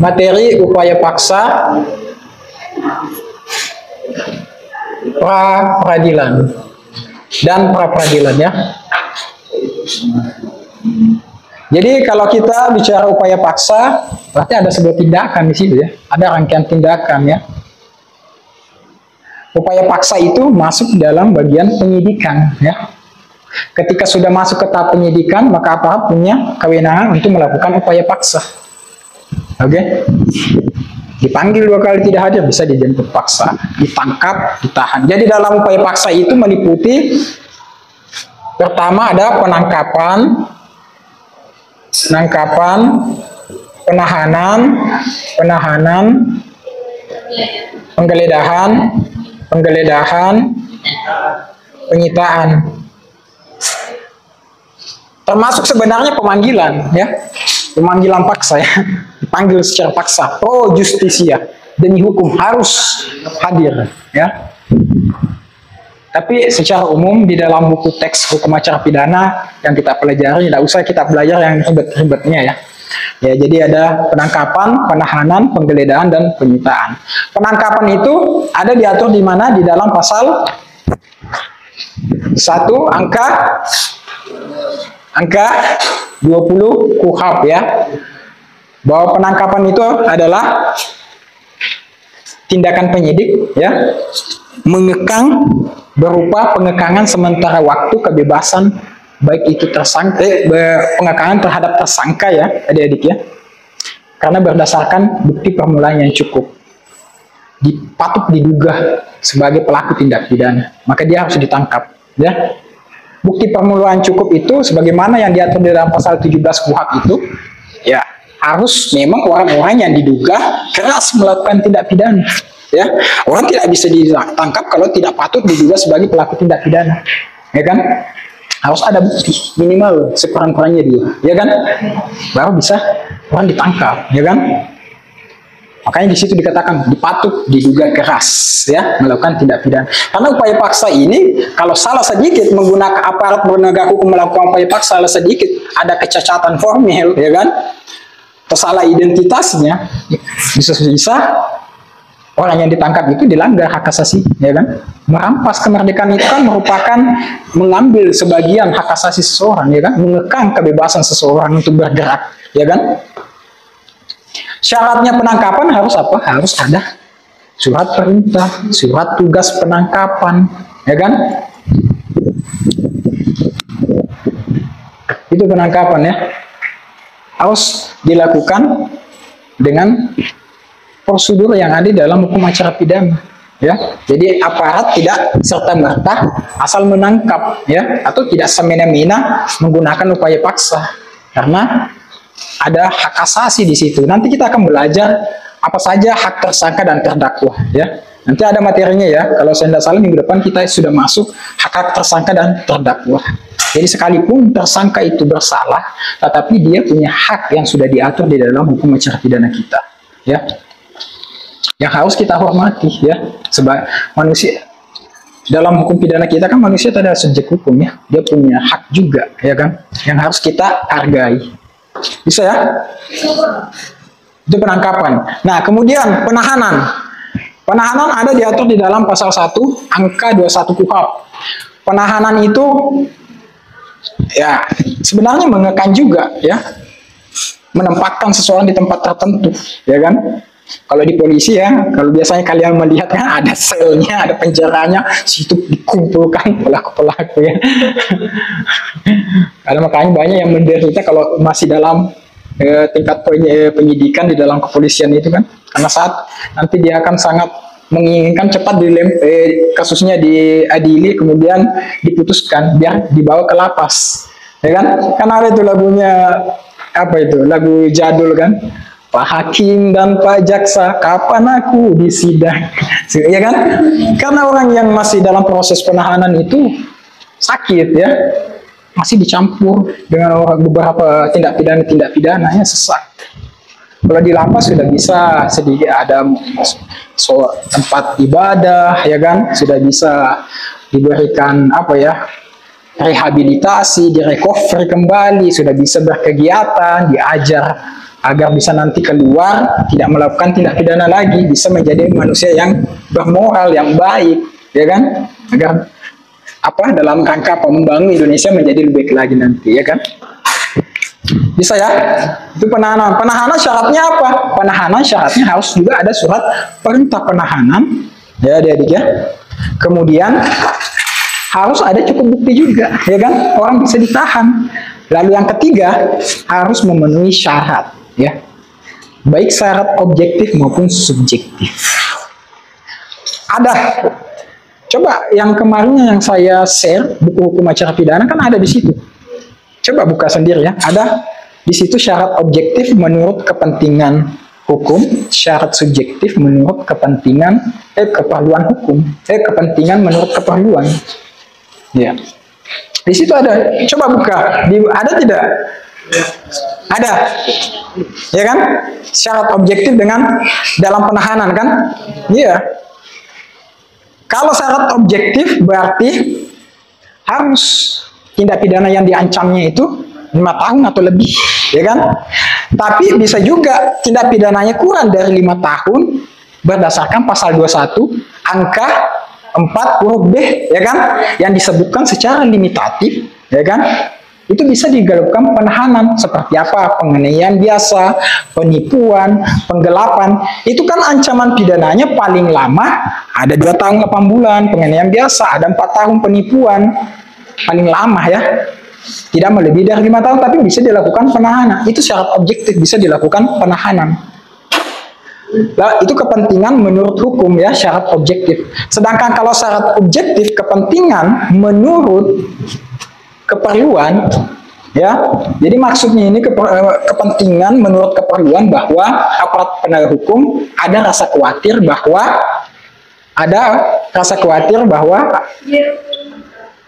materi upaya paksa pra peradilan dan pra peradilan ya. Jadi kalau kita bicara upaya paksa, berarti ada sebuah tindakan di situ ya, ada rangkaian tindakan ya. Upaya paksa itu masuk dalam bagian penyidikan ya. Ketika sudah masuk ke tahap penyidikan, maka aparat punya kewenangan untuk melakukan upaya paksa. Oke? Dipanggil 2 kali tidak hadir, bisa dijemput paksa, ditangkap, ditahan. Jadi dalam upaya paksa itu meliputi pertama ada penangkapan, penahanan, penggeledahan, penyitaan. Termasuk sebenarnya pemanggilan ya. Pemanggilan paksa ya. Dipanggil secara paksa. Pro justisia, demi hukum harus hadir ya. Tapi secara umum di dalam buku teks hukum acara pidana yang kita pelajari, tidak usah kita belajar yang ribet-ribetnya ya. Ya, jadi ada penangkapan, penahanan, penggeledahan, dan penyitaan. Penangkapan itu ada diatur di mana? Di dalam pasal 1 angka 20 KUHP ya. Bahwa penangkapan itu adalah tindakan penyidik ya, mengekang berupa pengekangan sementara waktu kebebasan, baik itu tersangka, pengekangan terhadap tersangka ya adik-adik ya, karena berdasarkan bukti permulaan yang cukup, patut diduga sebagai pelaku tindak pidana, maka dia harus ditangkap ya. Bukti permulaan cukup itu sebagaimana yang diatur di dalam pasal 17 KUHP itu ya, harus memang orang-orang yang diduga keras melakukan tindak pidana ya. Orang tidak bisa ditangkap kalau tidak patut diduga sebagai pelaku tindak pidana ya kan. Harus ada bukti minimal sekurang-kurangnya dia ya kan, baru bisa orang ditangkap ya kan. Makanya di situ dikatakan dipatut diduga keras ya melakukan tindak pidana. Karena upaya paksa ini kalau salah sedikit menggunakan aparat penegak hukum melakukan upaya paksa, salah sedikit ada kecacatan formil ya kan, tersalah identitasnya, bisa orang yang ditangkap itu dilanggar hak asasi ya kan. Merampas kemerdekaan itu kan merupakan mengambil sebagian hak asasi seseorang ya kan, mengekang kebebasan seseorang untuk bergerak ya kan. Syaratnya penangkapan harus apa? Harus ada surat perintah, surat tugas penangkapan, ya kan? Itu penangkapan ya. Harus dilakukan dengan prosedur yang ada dalam hukum acara pidana, ya. Jadi aparat tidak serta-merta asal menangkap, ya, atau tidak semena-mena menggunakan upaya paksa, karena ada hak asasi di situ. Nanti kita akan belajar apa saja hak tersangka dan terdakwa ya. Nanti ada materinya ya. Kalau saya tidak salah minggu depan kita sudah masuk hak tersangka dan terdakwa. Jadi sekalipun tersangka itu bersalah, tetapi dia punya hak yang sudah diatur di dalam hukum acara pidana kita ya. Yang harus kita hormati ya. Sebagai manusia dalam hukum pidana kita kan manusia ada subjek hukum ya. Dia punya hak juga ya kan, yang harus kita hargai. Bisa ya? Itu penangkapan. Nah, kemudian penahanan. Penahanan ada diatur di dalam pasal 1 angka 21 KUHP. Penahanan itu ya sebenarnya mengekang juga ya. Menempatkan seseorang di tempat tertentu, ya kan? Kalau di polisi ya, kalau biasanya kalian melihat kan ada selnya, ada penjaranya, situ dikumpulkan pelaku-pelaku ya. Karena makanya banyak yang menderita kalau masih dalam tingkat penyidikan di dalam kepolisian itu kan, karena saat nanti dia akan sangat menginginkan cepat kasusnya diadili kemudian diputuskan biar dibawa ke lapas, ya kan? Karena ada itu lagunya apa itu, lagu jadul kan. Pak Hakim dan Pak Jaksa, kapan aku disidang? Ya kan? Karena orang yang masih dalam proses penahanan itu sakit ya, masih dicampur dengan beberapa tindak pidananya sesak. Kalau di lapas sudah bisa sedikit ada tempat ibadah, ya kan? Sudah bisa diberikan apa ya? Rehabilitasi, direcovery kembali, sudah bisa berkegiatan, diajar agar bisa nanti keluar tidak melakukan tindak pidana lagi, bisa menjadi manusia yang bermoral, yang baik, ya kan? Agar dalam rangka membangun Indonesia menjadi lebih baik lagi nanti, ya kan? Bisa ya? Itu penahanan. Penahanan syaratnya apa? Penahanan syaratnya harus juga ada surat perintah penahanan, ya adik-adik ya. Kemudian harus ada cukup bukti juga, ya kan? Orang bisa ditahan. Lalu yang ketiga, harus memenuhi syarat, ya. Baik syarat objektif maupun subjektif. Ada. Coba yang kemarin yang saya share, buku hukum acara pidana kan ada di situ. Coba buka sendiri ya. Ada di situ syarat objektif menurut kepentingan hukum, syarat subjektif menurut kepentingan keperluan hukum, kepentingan menurut keperluan. Ya. Di situ ada, coba buka, ada tidak? Ada, ya kan? Syarat objektif dengan dalam penahanan kan? Iya. Kalau syarat objektif berarti harus tindak pidana yang diancamnya itu 5 tahun atau lebih, ya kan? Tapi bisa juga tindak pidananya kurang dari 5 tahun berdasarkan pasal 21 angka 4 huruf B, ya kan, yang disebutkan secara limitatif, ya kan, itu bisa dilakukan penahanan. Seperti apa? Penganiayaan biasa, penipuan, penggelapan, itu kan ancaman pidananya paling lama ada 2 tahun 8 bulan, penganiayaan biasa ada 4 tahun, penipuan paling lama ya tidak melebihi dari 5 tahun, tapi bisa dilakukan penahanan. Itu syarat objektif, bisa dilakukan penahanan. Nah, itu kepentingan menurut hukum ya, syarat objektif. Sedangkan kalau syarat objektif kepentingan menurut keperluan ya. Jadi maksudnya ini kepentingan menurut keperluan bahwa aparat penegak hukum ada rasa khawatir bahwa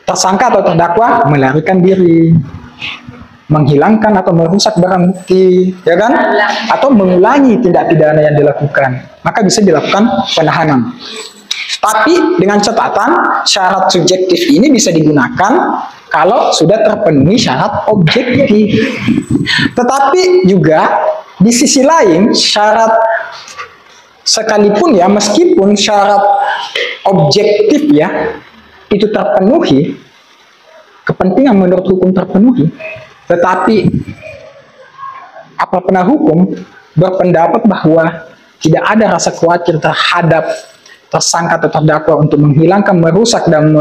tersangka atau terdakwa melarikan diri, menghilangkan atau merusak barang bukti, ya kan? Atau mengulangi tindak pidana yang dilakukan, maka bisa dilakukan penahanan. Tapi dengan catatan syarat subjektif ini bisa digunakan kalau sudah terpenuhi syarat objektif. Tetapi juga di sisi lain syarat sekalipun ya, meskipun syarat objektif ya itu terpenuhi, kepentingan menurut hukum terpenuhi, tetapi aparat penegak hukum berpendapat bahwa tidak ada rasa khawatir terhadap tersangka atau terdakwa untuk menghilangkan, merusak dan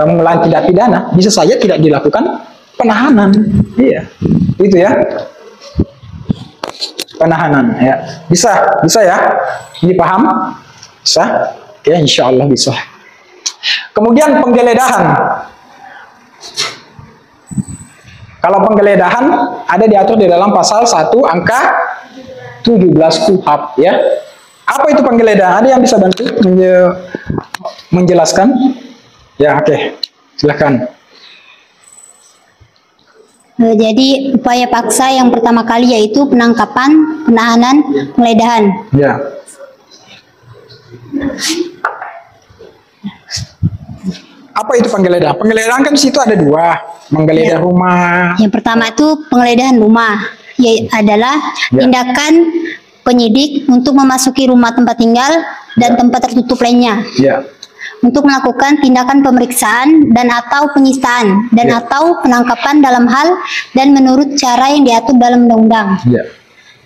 mengulangi tindak pidana, bisa saja tidak dilakukan penahanan. Iya, itu ya, penahanan ya, bisa ya, ini paham? Bisa? Oke, insya Allah bisa. Kemudian penggeledahan. Kalau penggeledahan ada diatur di dalam pasal 1 angka 17 KUHP ya. Apa itu penggeledahan? Ada yang bisa bantu menjelaskan? Ya, oke. Silakan. Jadi upaya paksa yang pertama kali yaitu penangkapan, penahanan, penggeledahan. Ya. Apa itu penggeledahan? Penggeledahan kan di situ ada 2, menggeledah rumah. Yang pertama itu penggeledahan rumah, yaitu adalah tindakan penyidik untuk memasuki rumah tempat tinggal dan tempat tertutup lainnya. Ya. Untuk melakukan tindakan pemeriksaan dan atau penyitaan dan atau penangkapan dalam hal dan menurut cara yang diatur dalam undang-undang. Ya.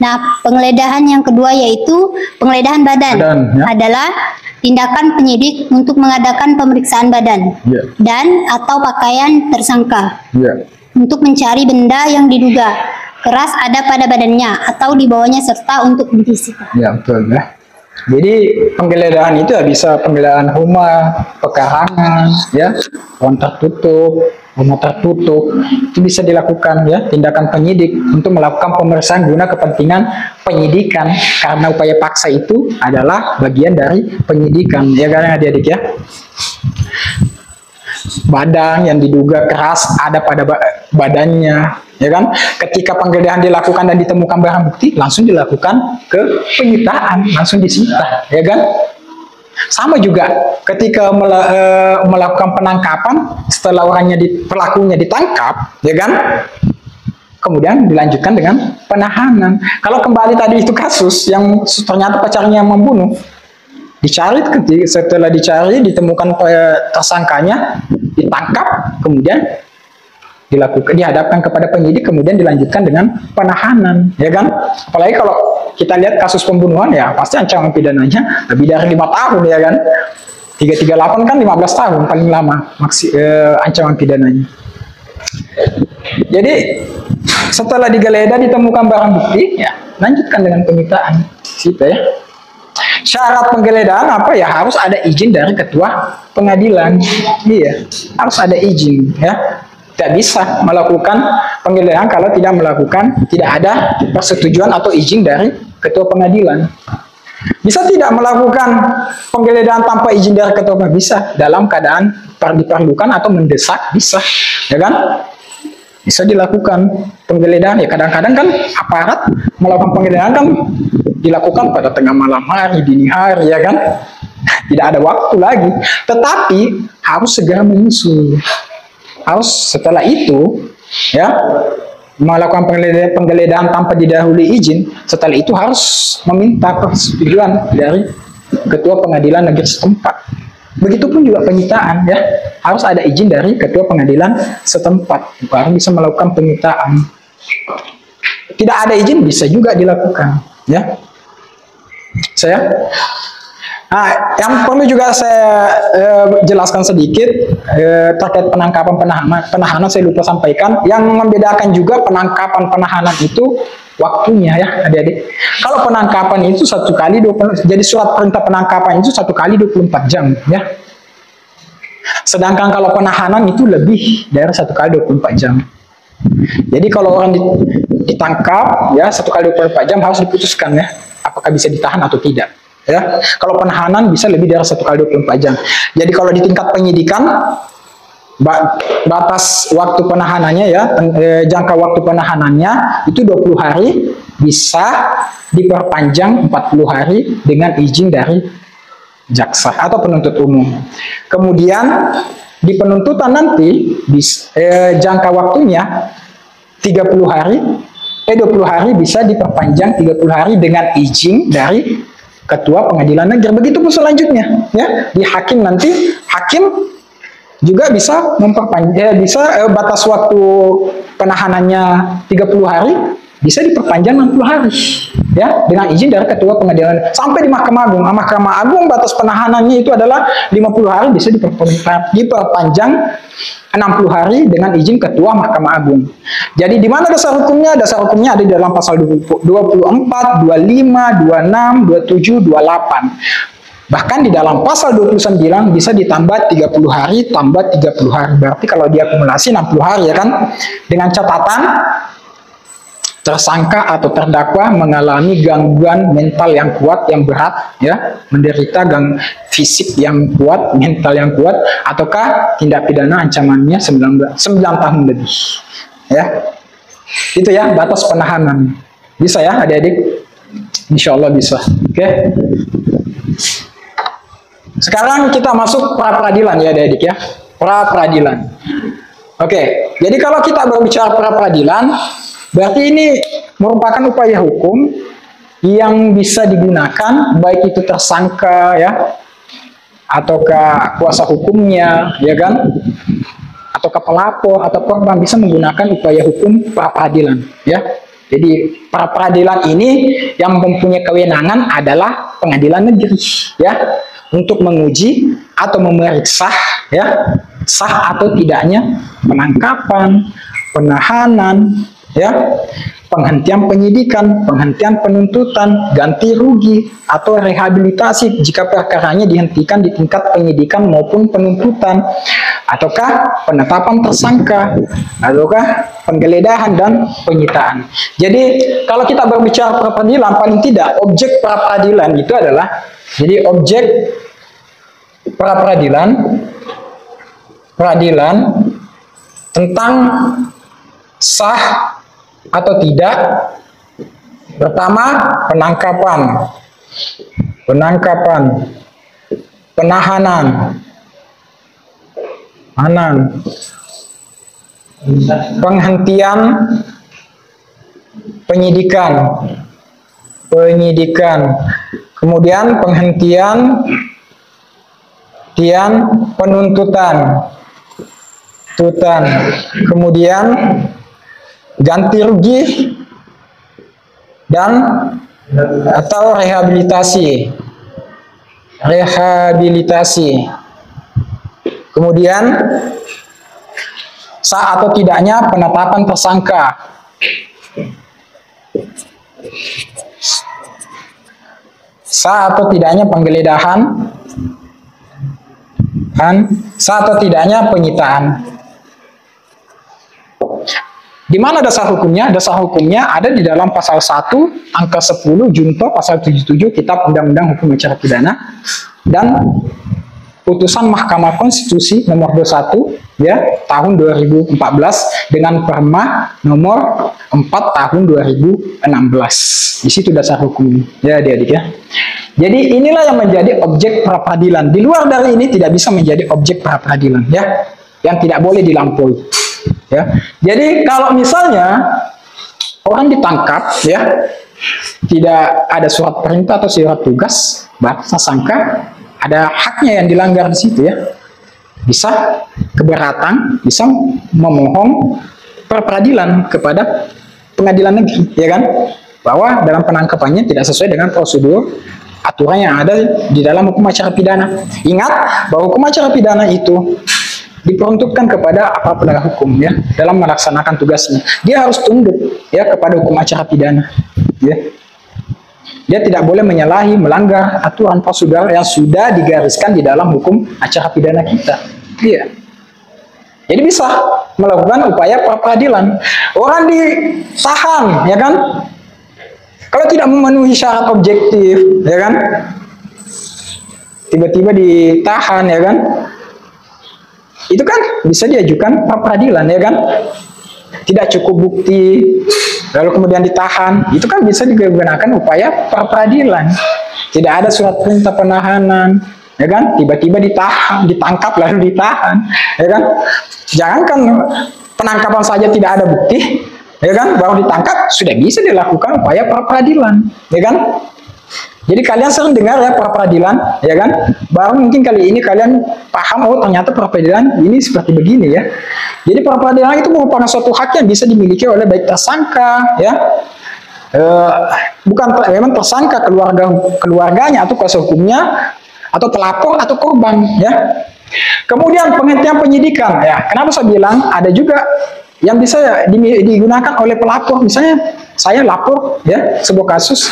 Nah, penggeledahan yang kedua yaitu penggeledahan badan adalah tindakan penyidik untuk mengadakan pemeriksaan badan dan atau pakaian tersangka untuk mencari benda yang diduga keras ada pada badannya atau di bawahnya serta untuk disita. Ya, betul ya. Jadi penggeledahan itu ya bisa penggeledahan rumah, pekarangan, ya, ruang tertutup, rumah tertutup, itu bisa dilakukan ya, tindakan penyidik untuk melakukan pemeriksaan guna kepentingan penyidikan, karena upaya paksa itu adalah bagian dari penyidikan, ya kan adik-adik ya. Badan yang diduga keras ada pada badannya, ya kan? Ketika penggeledahan dilakukan dan ditemukan barang bukti, langsung dilakukan ke penyitaan, langsung disita, ya kan? Sama juga ketika melakukan penangkapan setelah pelakunya ditangkap, ya kan? kemudian dilanjutkan dengan penahanan. Kalau kembali tadi itu kasus yang ternyata pacarnya yang membunuh, dicari, setelah dicari ditemukan tersangkanya, ditangkap, kemudian dihadapkan kepada penyidik, kemudian dilanjutkan dengan penahanan, ya kan? Apalagi kalau kita lihat kasus pembunuhan, ya pasti ancaman pidananya lebih dari 5 tahun, ya kan? 338 kan 15 tahun paling lama ancaman pidananya. Jadi setelah digeledah ditemukan barang bukti, ya lanjutkan dengan penyitaan, gitu ya. Syarat penggeledahan apa ya? Harus ada izin dari ketua pengadilan, iya, harus ada izin, ya. Tidak bisa melakukan penggeledahan kalau tidak ada persetujuan atau izin dari ketua pengadilan. Bisa tidak melakukan penggeledahan tanpa izin dari ketua pengadilan? Bisa, dalam keadaan diperlukan atau mendesak, bisa, ya kan? Bisa dilakukan penggeledahan. Ya kadang-kadang kan aparat melakukan penggeledahan kan dilakukan pada tengah malam hari, dini hari, ya kan? Tidak ada waktu lagi. Tetapi harus segera menyusul. Harus setelah itu, ya, melakukan penggeledahan tanpa didahului izin. Setelah itu harus meminta persetujuan dari ketua pengadilan negeri setempat. Begitupun juga penyitaan, ya, harus ada izin dari ketua pengadilan setempat baru bisa melakukan penyitaan. Tidak ada izin bisa juga dilakukan, ya. Nah, yang perlu juga saya jelaskan sedikit terkait penangkapan penahanan saya lupa sampaikan. Yang membedakan juga penangkapan penahanan itu waktunya, ya adik-adik. Kalau penangkapan itu jadi surat perintah penangkapan itu 1 kali 24 jam, ya. Sedangkan kalau penahanan itu lebih dari 1 kali 24 jam. Jadi kalau orang ditangkap, ya 1 kali 24 jam harus diputuskan, ya, apakah bisa ditahan atau tidak. Ya, kalau penahanan bisa lebih dari 1 kali 24 jam. Jadi kalau di tingkat penyidikan, batas waktu penahanannya, ya, jangka waktu penahanannya itu 20 hari, bisa diperpanjang 40 hari dengan izin dari jaksa atau penuntut umum. Kemudian di penuntutan nanti jangka waktunya 30 hari, 20 hari bisa diperpanjang 30 hari dengan izin dari ketua pengadilan negeri. Begitu pun selanjutnya, ya, di hakim nanti, hakim juga bisa memperpanjang, batas waktu penahanannya 30 hari bisa diperpanjang 60 hari, ya, dengan izin dari ketua pengadilan. Sampai di Mahkamah Agung. Mahkamah Agung batas penahanannya itu adalah 50 hari, bisa diperpanjang 60 hari dengan izin ketua Mahkamah Agung. Jadi di mana dasar hukumnya? Dasar hukumnya ada di dalam pasal 24, 25, 26, 27, 28. Bahkan di dalam pasal 29 bisa ditambah 30 hari, tambah 30 hari. Berarti kalau diakumulasi 60 hari, ya kan? Dengan catatan tersangka atau terdakwa mengalami gangguan mental yang kuat, yang berat, ya, menderita fisik yang kuat, mental yang kuat, ataukah tindak pidana ancamannya 9 tahun lebih, ya. Itu, ya, batas penahanan. Bisa, ya adik-adik? Insya Allah bisa. Oke. Sekarang kita masuk pra peradilan, ya adik-adik, ya. Pra peradilan. Oke. Jadi kalau kita berbicara pra peradilan, berarti ini merupakan upaya hukum yang bisa digunakan baik itu tersangka, ya, ataukah kuasa hukumnya, ya kan, ataukah pelapor atau korban bisa menggunakan upaya hukum pra peradilan, ya. Jadi pra peradilan ini yang mempunyai kewenangan adalah pengadilan negeri, ya, untuk menguji atau memeriksa, ya, sah atau tidaknya penangkapan, penahanan, ya, penghentian penyidikan, penghentian penuntutan, ganti rugi, atau rehabilitasi jika perkaranya dihentikan di tingkat penyidikan maupun penuntutan, ataukah penetapan tersangka, ataukah penggeledahan dan penyitaan. Jadi kalau kita berbicara pra peradilan, paling tidak objek pra peradilan itu adalah, jadi objek pra peradilan tentang sah atau tidak. Pertama, penangkapan, penahanan, penghentian penyidikan, kemudian penghentian, penuntutan, kemudian ganti rugi dan atau rehabilitasi. Kemudian sah atau tidaknya penetapan tersangka. Sah atau tidaknya penggeledahan, sah atau tidaknya penyitaan. Di mana dasar hukumnya? Dasar hukumnya ada di dalam pasal 1 angka 10 junto pasal 77 Kitab Undang-Undang Hukum Acara Pidana dan putusan Mahkamah Konstitusi nomor 21 ya tahun 2014 dengan Perma nomor 4 tahun 2016. Di situ dasar hukumnya. Ya adik-adik ya. Jadi inilah yang menjadi objek pra peradilan. Di luar dari ini tidak bisa menjadi objek pra peradilan ya. Yang tidak boleh dilampaui. Ya, jadi kalau misalnya orang ditangkap, ya, tidak ada surat perintah atau surat tugas, bahasa sangka ada haknya yang dilanggar di situ ya, bisa keberatan, bisa memohon pra peradilan kepada pengadilan negeri, ya kan, bahwa dalam penangkapannya tidak sesuai dengan prosedur aturan yang ada di dalam hukum acara pidana. Ingat bahwa hukum acara pidana itu diperuntukkan kepada aparat penegak hukum ya dalam melaksanakan tugasnya. Dia harus tunduk ya kepada hukum acara pidana. Ya. Dia tidak boleh menyalahi, melanggar aturan prosedur yang sudah digariskan di dalam hukum acara pidana kita. Iya. Jadi bisa melakukan upaya pra peradilan. Orang ditahan, ya kan? Kalau tidak memenuhi syarat objektif, ya kan? Tiba-tiba ditahan, ya kan? Itu kan bisa diajukan pra peradilan, ya kan? Tidak cukup bukti, lalu kemudian ditahan, itu kan bisa digunakan upaya pra peradilan. Tidak ada surat perintah penahanan, ya kan? Tiba-tiba ditahan, ditangkap lalu ditahan, ya kan? Jangankan penangkapan saja tidak ada bukti, ya kan? Baru ditangkap sudah bisa dilakukan upaya pra peradilan, ya kan? Jadi kalian sering dengar ya pra peradilan, ya kan? Baru mungkin kali ini kalian paham, oh ternyata pra peradilan ini seperti begini ya. Jadi pra peradilan itu merupakan suatu hak yang bisa dimiliki oleh baik tersangka, ya, bukan memang tersangka, keluarganya atau kuasa hukumnya, atau pelapor atau korban, ya. Kemudian penghentian penyidikan, ya. Kenapa saya bilang ada juga yang bisa digunakan oleh pelapor, misalnya saya lapor ya sebuah kasus.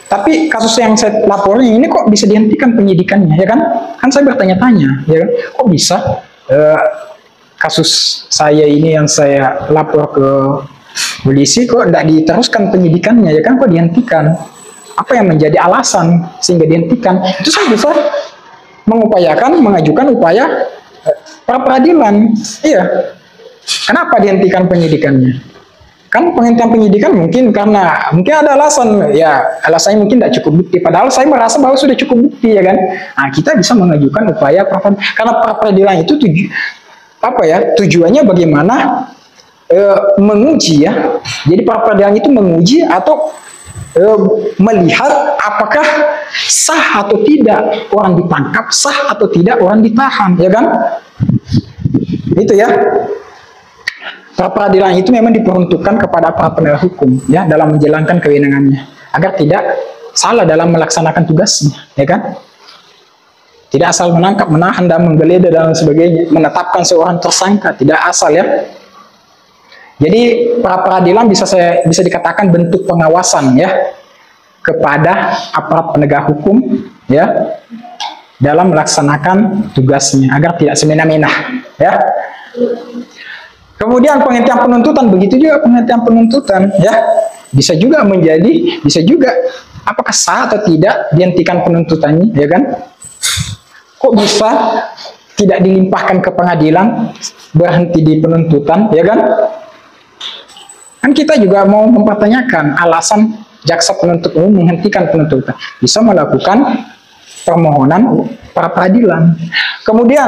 Tapi kasus yang saya lapornya ini kok bisa dihentikan penyidikannya, ya kan? Kan saya bertanya-tanya, ya kan? Kok bisa kasus saya ini yang saya lapor ke polisi kok tidak diteruskan penyidikannya, ya kan? Kok dihentikan? Apa yang menjadi alasan sehingga dihentikan? Itu saya bisa mengajukan upaya pra peradilan. Iya. Kenapa dihentikan penyidikannya? Kan penghentian penyidikan mungkin karena ada alasan, ya alasannya mungkin tidak cukup bukti, padahal saya merasa bahwa sudah cukup bukti, ya kan. Nah, kita bisa mengajukan upaya karena pra peradilan itu tujuannya bagaimana menguji ya. Jadi pra peradilan itu menguji atau melihat apakah sah atau tidak orang ditangkap, sah atau tidak orang ditahan, ya kan. Itu ya. Pra peradilan itu memang diperuntukkan kepada para penegak hukum ya dalam menjalankan kewenangannya agar tidak salah dalam melaksanakan tugasnya, ya kan? Tidak asal menangkap, menahan dan menggeledah dan sebagainya, menetapkan seorang tersangka, tidak asal ya. Jadi pra peradilan bisa dikatakan bentuk pengawasan ya kepada aparat penegak hukum ya dalam melaksanakan tugasnya agar tidak semena-mena ya. Kemudian penghentian penuntutan, begitu juga penghentian penuntutan ya bisa juga apakah sah atau tidak dihentikan penuntutannya, ya kan? Kok bisa tidak dilimpahkan ke pengadilan, berhenti di penuntutan, ya kan? Kan kita juga mau mempertanyakan alasan jaksa penuntut umum menghentikan penuntutan, bisa melakukan permohonan pra peradilan. Kemudian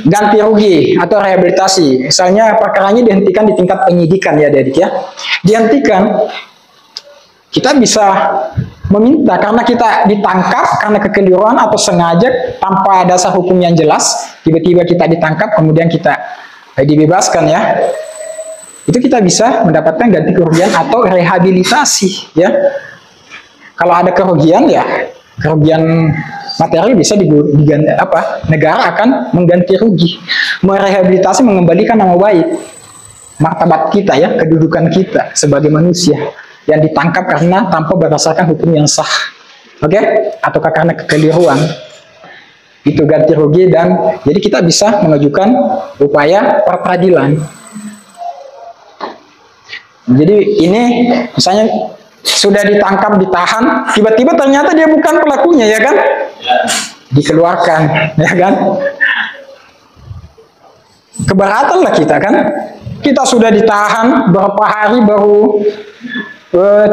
ganti rugi atau rehabilitasi. Misalnya perkaranya dihentikan di tingkat penyidikan ya adik ya. Dihentikan, kita bisa meminta karena kita ditangkap karena kekeliruan atau sengaja tanpa dasar hukum yang jelas, tiba-tiba kita ditangkap kemudian kita dibebaskan ya. Itu kita bisa mendapatkan ganti kerugian atau rehabilitasi ya. Kalau ada kerugian ya, kerugian materi bisa diganti apa? Negara akan mengganti rugi, merehabilitasi, mengembalikan nama baik, martabat kita ya, kedudukan kita sebagai manusia yang ditangkap karena tanpa berdasarkan hukum yang sah, oke? Ataukah karena kekeliruan, itu ganti rugi. Dan jadi kita bisa mengajukan upaya pra-peradilan. Jadi ini misalnya sudah ditangkap, ditahan, tiba-tiba ternyata dia bukan pelakunya ya kan, dikeluarkan ya kan, keberatan lah kita kan, kita sudah ditahan berapa hari baru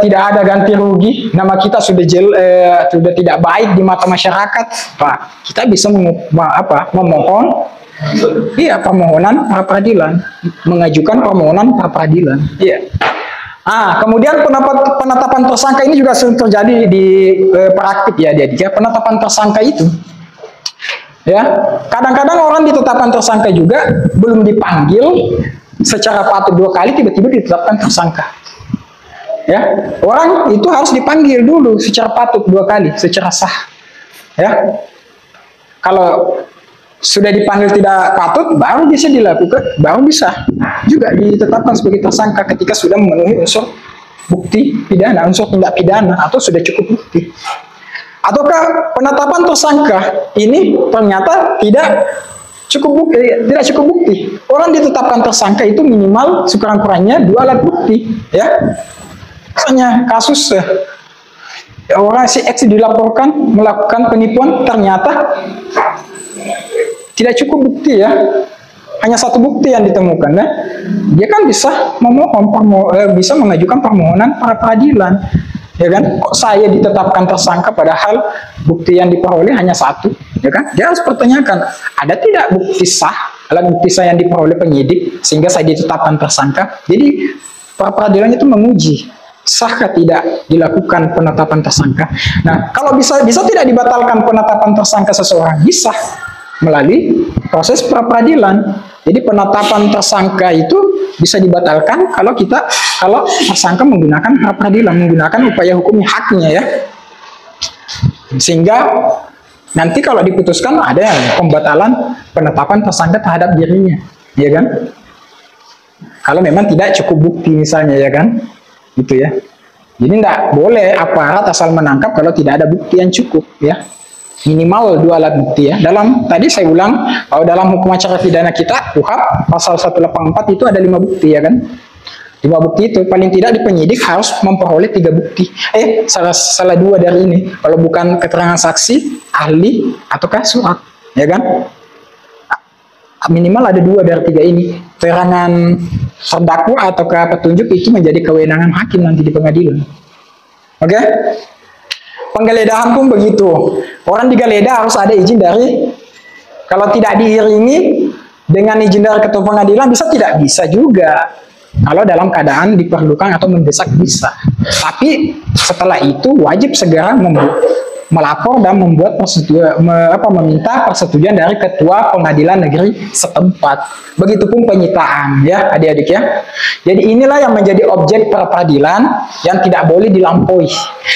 tidak ada ganti rugi, nama kita sudah sudah tidak baik di mata masyarakat, Pak. Kita bisa memohon, iya, permohonan pra peradilan, mengajukan permohonan pra peradilan, iya. Kemudian penetapan tersangka ini juga sering terjadi di praktik ya dia. Penetapan tersangka itu, ya, kadang-kadang orang ditetapkan tersangka juga belum dipanggil secara patut 2 kali, tiba-tiba ditetapkan tersangka. Ya, orang itu harus dipanggil dulu secara patut 2 kali, secara sah. Ya, kalau sudah dipanggil tidak patut, baru bisa dilakukan, baru bisa juga ditetapkan sebagai tersangka ketika sudah memenuhi unsur bukti pidana, unsur tindak pidana, atau sudah cukup bukti. Ataukah penetapan tersangka ini ternyata tidak cukup bukti, orang ditetapkan tersangka itu minimal sekurang-kurangnya 2 alat bukti, ya. Misalnya kasus orang si X dilaporkan melakukan penipuan, ternyata tidak cukup bukti ya, hanya 1 bukti yang ditemukan ya. Dia kan bisa bisa mengajukan permohonan pra peradilan, ya kan? Kok saya ditetapkan tersangka padahal bukti yang diperoleh hanya 1, ya kan? Dia harus pertanyakan, ada tidak bukti sah, alat bukti sah yang diperoleh penyidik sehingga saya ditetapkan tersangka. Jadi pra peradilan itu menguji sahkah tidak dilakukan penetapan tersangka. Nah, kalau bisa tidak dibatalkan penetapan tersangka seseorang, bisa melalui proses pra peradilan. Jadi penetapan tersangka itu bisa dibatalkan kalau tersangka menggunakan pra peradilan, menggunakan upaya hukumnya, haknya ya. Sehingga nanti kalau diputuskan ada pembatalan penetapan tersangka terhadap dirinya, ya kan? Kalau memang tidak cukup bukti misalnya, ya kan? Gitu ya. Jadi tidak boleh aparat asal menangkap kalau tidak ada bukti yang cukup ya. Minimal 2 alat bukti ya. Tadi saya ulang, kalau dalam hukum acara pidana kita, KUHP pasal 184 itu ada 5 bukti ya kan. 5 bukti itu paling tidak di penyidik harus memperoleh 3 bukti. Salah 2 dari ini. Kalau bukan keterangan saksi, ahli, ataukah surat, ya kan? Minimal ada 2 dari 3 ini. Keterangan terdakwa ataukah petunjuk itu menjadi kewenangan hakim nanti di pengadilan. Oke? Penggeledahan pun begitu. Orang digeledah harus ada izin dari, kalau tidak diiringi dengan izin dari ketua pengadilan bisa tidak bisa juga. Kalau dalam keadaan diperlukan atau mendesak bisa. Tapi setelah itu wajib segera melapor dan membuat meminta persetujuan dari ketua pengadilan negeri setempat. Begitupun penyitaan ya adik-adik ya. Jadi inilah yang menjadi objek pra peradilan yang tidak boleh dilampaui.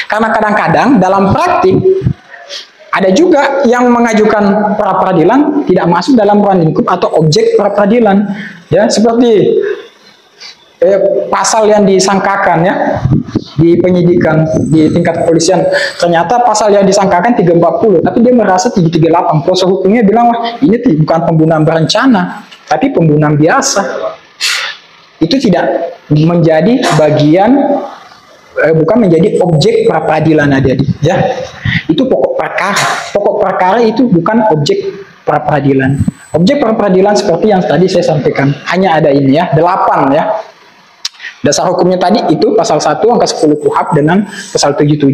Karena kadang-kadang dalam praktik ada juga yang mengajukan pra peradilan tidak masuk dalam ruang lingkup atau objek pra peradilan ya, seperti pasal yang disangkakan ya di penyidikan di tingkat kepolisian, ternyata pasal yang disangkakan 340 tapi dia merasa 338. Proses hukumnya bilang, wah ini bukan pembunuhan berencana tapi pembunuhan biasa. Itu tidak menjadi bagian, bukan menjadi objek pra peradilan adik-adik ya. Itu pokok perkara. Pokok perkara itu bukan objek pra peradilan. Objek pra peradilan seperti yang tadi saya sampaikan hanya ada ini ya, 8 ya. Dasar hukumnya tadi itu pasal 1 angka 10 KUHP dengan pasal 77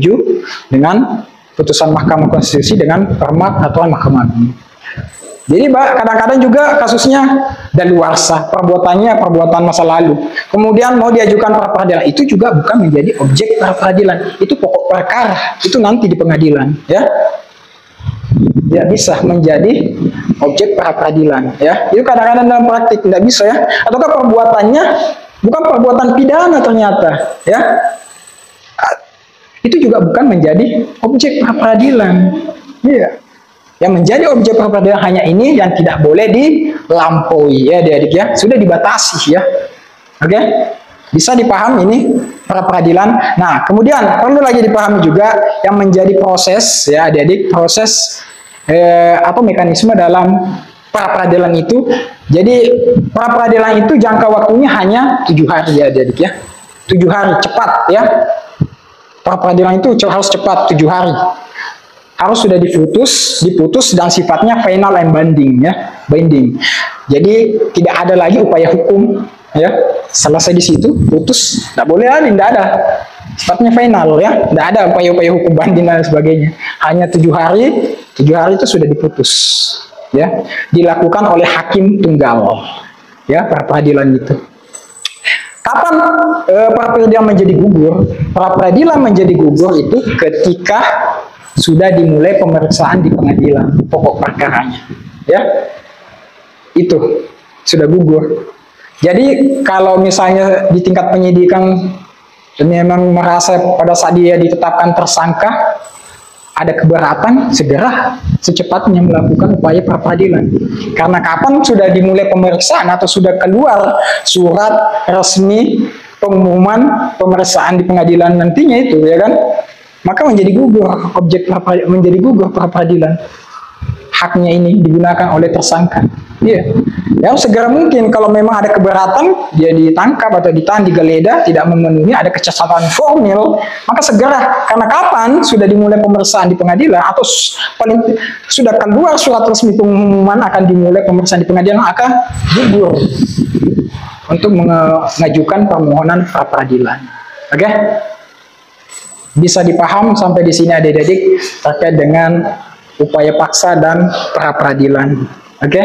dengan putusan Mahkamah Konstitusi dengan perma peraturan Mahkamah Agung. Jadi kadang-kadang juga kasusnya daluarsa, perbuatannya perbuatan masa lalu. Kemudian mau diajukan pra peradilan, itu juga bukan menjadi objek pra peradilan. Itu pokok perkara, itu nanti di pengadilan, ya. Tidak bisa menjadi objek pra peradilan, ya. Itu kadang-kadang dalam praktik tidak bisa, ya. Ataukah perbuatannya bukan perbuatan pidana ternyata, ya. Itu juga bukan menjadi objek pra peradilan, ya. Yang menjadi objek pra peradilan hanya ini yang tidak boleh dilampaui, ya adik-adik, ya. Sudah dibatasi, ya. Oke, bisa dipahami ini pra peradilan. Nah, kemudian perlu lagi dipahami juga yang menjadi proses, ya adik-adik, proses atau mekanisme dalam pra peradilan itu. Jadi pra peradilan itu jangka waktunya hanya 7 hari, ya adik-adik, ya. 7 hari, cepat, ya. Pra peradilan itu harus cepat, 7 hari. Harus sudah diputus dan sifatnya final and binding, ya, binding. Jadi tidak ada lagi upaya hukum, ya. Selesai di situ, putus, tidak boleh lagi, tidak ada. Sifatnya final, ya, tidak ada upaya-upaya hukum banding dan sebagainya. Hanya 7 hari, 7 hari itu sudah diputus, ya. Dilakukan oleh hakim tunggal, ya, pra peradilan itu. Kapan pra peradilan menjadi gugur? Pra peradilan menjadi gugur itu ketika sudah dimulai pemeriksaan di pengadilan pokok perkaranya, ya, itu sudah gugur. Jadi kalau misalnya di tingkat penyidikan memang merasa pada saat dia ditetapkan tersangka ada keberatan, segera secepatnya melakukan upaya pra peradilan. Karena kapan sudah dimulai pemeriksaan atau sudah keluar surat resmi pengumuman pemeriksaan di pengadilan nantinya itu, ya kan, maka menjadi gugur menjadi gugur pra peradilan. Haknya ini digunakan oleh tersangka. Iya. Ya, segera mungkin kalau memang ada keberatan, dia ditangkap atau ditahan, digeledah, tidak memenuhi, ada kecacatan formil, maka segera, karena kapan sudah dimulai pemeriksaan di pengadilan atau paling sudah keluar surat resmi pengumuman akan dimulai pemeriksaan di pengadilan, akan gugur untuk mengajukan permohonan pra peradilan. Oke? Bisa dipaham sampai di sini adik-adik terkait dengan upaya paksa dan pra peradilan. Oke?